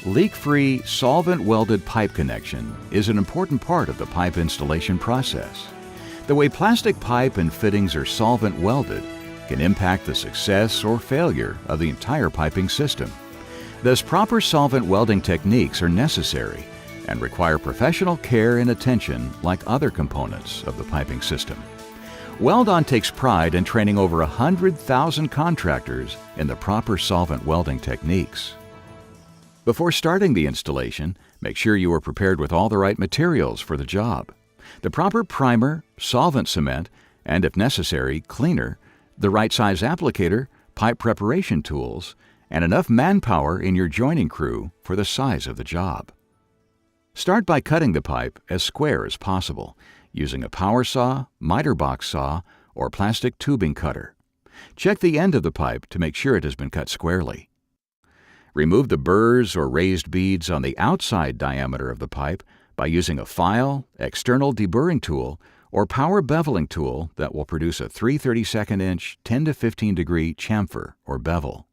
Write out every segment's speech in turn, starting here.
Leak-free, solvent-welded pipe connection is an important part of the pipe installation process. The way plastic pipe and fittings are solvent welded can impact the success or failure of the entire piping system. Thus, proper solvent welding techniques are necessary and require professional care and attention like other components of the piping system. Weld-On takes pride in training over 100,000 contractors in the proper solvent welding techniques. Before starting the installation, make sure you are prepared with all the right materials for the job. The proper primer, solvent cement, and if necessary, cleaner, the right size applicator, pipe preparation tools, and enough manpower in your joining crew for the size of the job. Start by cutting the pipe as square as possible, using a power saw, miter box saw, or plastic tubing cutter. Check the end of the pipe to make sure it has been cut squarely. Remove the burrs or raised beads on the outside diameter of the pipe by using a file, external deburring tool, or power beveling tool that will produce a 3/32 inch 10 to 15 degree chamfer or bevel.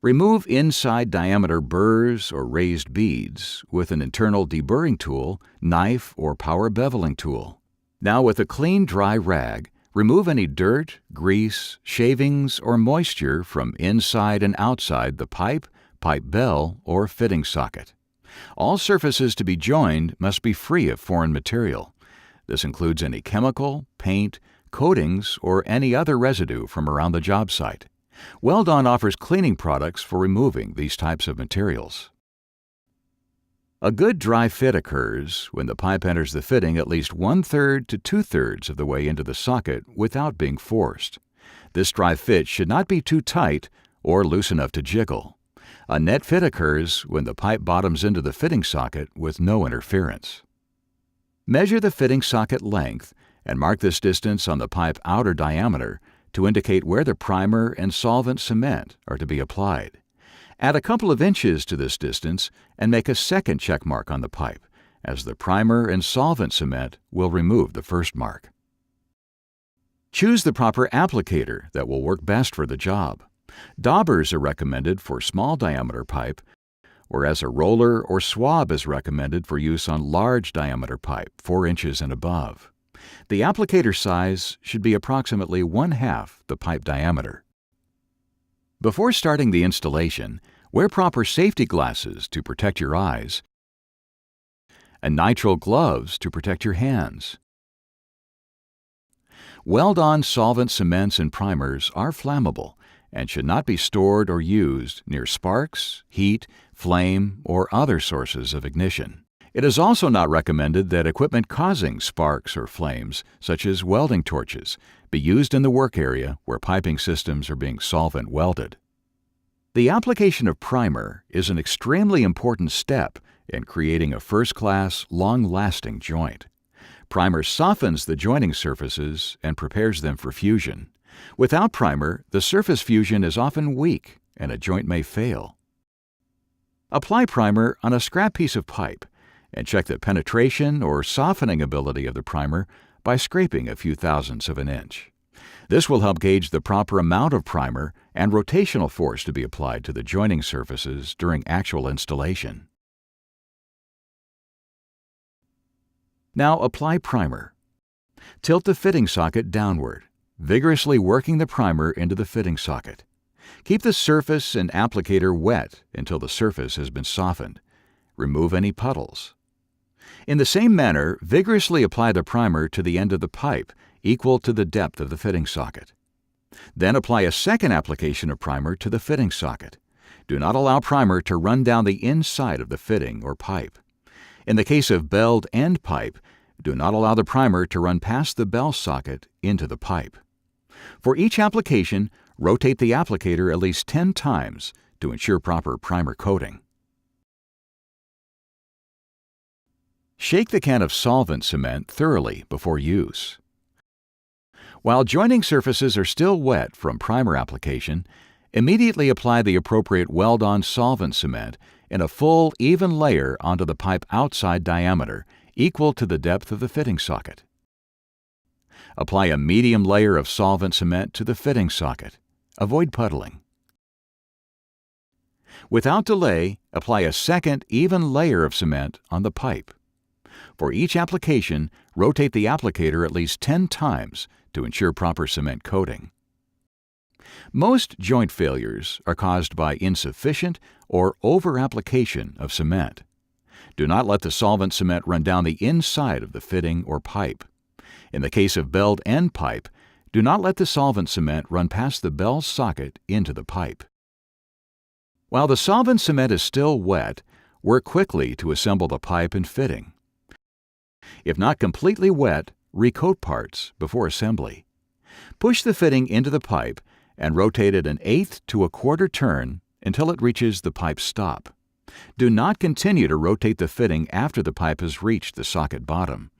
Remove inside diameter burrs or raised beads with an internal deburring tool, knife, or power beveling tool. Now with a clean, dry rag, remove any dirt, grease, shavings, or moisture from inside and outside the pipe, pipe bell, or fitting socket. All surfaces to be joined must be free of foreign material. This includes any chemical, paint, coatings, or any other residue from around the job site. Weld-On offers cleaning products for removing these types of materials. A good dry fit occurs when the pipe enters the fitting at least 1/3 to 2/3 of the way into the socket without being forced. This dry fit should not be too tight or loose enough to jiggle. A net fit occurs when the pipe bottoms into the fitting socket with no interference. Measure the fitting socket length and mark this distance on the pipe outer diameter to indicate where the primer and solvent cement are to be applied. Add a couple of inches to this distance and make a second check mark on the pipe, as the primer and solvent cement will remove the first mark. Choose the proper applicator that will work best for the job. Daubers are recommended for small diameter pipe, whereas a roller or swab is recommended for use on large diameter pipe, 4 inches and above. The applicator size should be approximately 1/2 the pipe diameter. Before starting the installation, wear proper safety glasses to protect your eyes and nitrile gloves to protect your hands. Weld-On solvent cements and primers are flammable and should not be stored or used near sparks, heat, flame, or other sources of ignition. It is also not recommended that equipment causing sparks or flames, such as welding torches, be used in the work area where piping systems are being solvent welded. The application of primer is an extremely important step in creating a first-class, long-lasting joint. Primer softens the joining surfaces and prepares them for fusion. Without primer, the surface fusion is often weak and a joint may fail. Apply primer on a scrap piece of pipe and check the penetration or softening ability of the primer by scraping a few thousandths of an inch. This will help gauge the proper amount of primer and rotational force to be applied to the joining surfaces during actual installation. Now apply primer. Tilt the fitting socket downward, vigorously working the primer into the fitting socket. Keep the surface and applicator wet until the surface has been softened. Remove any puddles. In the same manner, vigorously apply the primer to the end of the pipe, equal to the depth of the fitting socket. Then apply a second application of primer to the fitting socket. Do not allow primer to run down the inside of the fitting or pipe. In the case of belled end pipe, do not allow the primer to run past the bell socket into the pipe. For each application, rotate the applicator at least 10 times to ensure proper primer coating. Shake the can of solvent cement thoroughly before use. While joining surfaces are still wet from primer application, immediately apply the appropriate Weld-On solvent cement in a full, even layer onto the pipe outside diameter, equal to the depth of the fitting socket. Apply a medium layer of solvent cement to the fitting socket. Avoid puddling. Without delay, apply a second even layer of cement on the pipe. For each application, rotate the applicator at least 10 times to ensure proper cement coating. Most joint failures are caused by insufficient or over-application of cement. Do not let the solvent cement run down the inside of the fitting or pipe. In the case of belled end pipe, do not let the solvent cement run past the bell socket into the pipe. While the solvent cement is still wet, work quickly to assemble the pipe and fitting. If not completely wet, recoat parts before assembly. Push the fitting into the pipe and rotate it an 1/8 to a 1/4 turn until it reaches the pipe stop. Do not continue to rotate the fitting after the pipe has reached the socket bottom.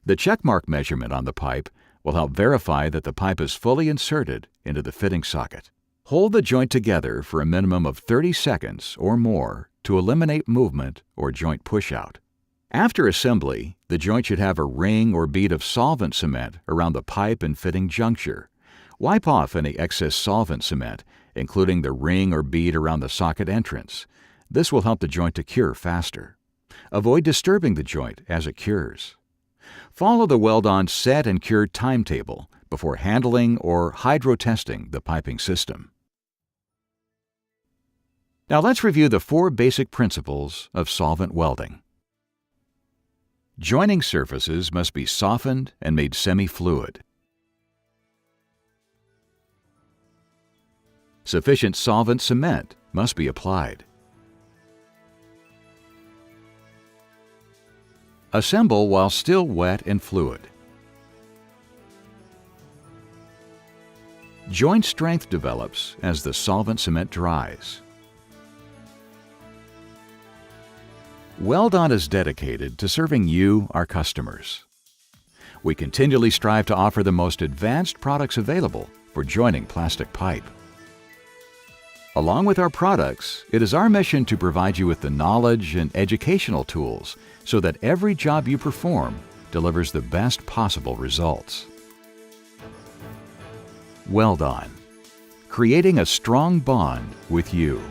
The checkmark measurement on the pipe will help verify that the pipe is fully inserted into the fitting socket. Hold the joint together for a minimum of 30 seconds or more to eliminate movement or joint pushout. After assembly, the joint should have a ring or bead of solvent cement around the pipe and fitting juncture. Wipe off any excess solvent cement, including the ring or bead around the socket entrance. This will help the joint to cure faster. Avoid disturbing the joint as it cures. Follow the Weld-On set and cure timetable before handling or hydro-testing the piping system. Now let's review the 4 basic principles of solvent welding. Joining surfaces must be softened and made semi-fluid. Sufficient solvent cement must be applied. Assemble while still wet and fluid. Joint strength develops as the solvent cement dries. Weld-On is dedicated to serving you, our customers. We continually strive to offer the most advanced products available for joining plastic pipe. Along with our products, it is our mission to provide you with the knowledge and educational tools so that every job you perform delivers the best possible results. Weld-On, creating a strong bond with you.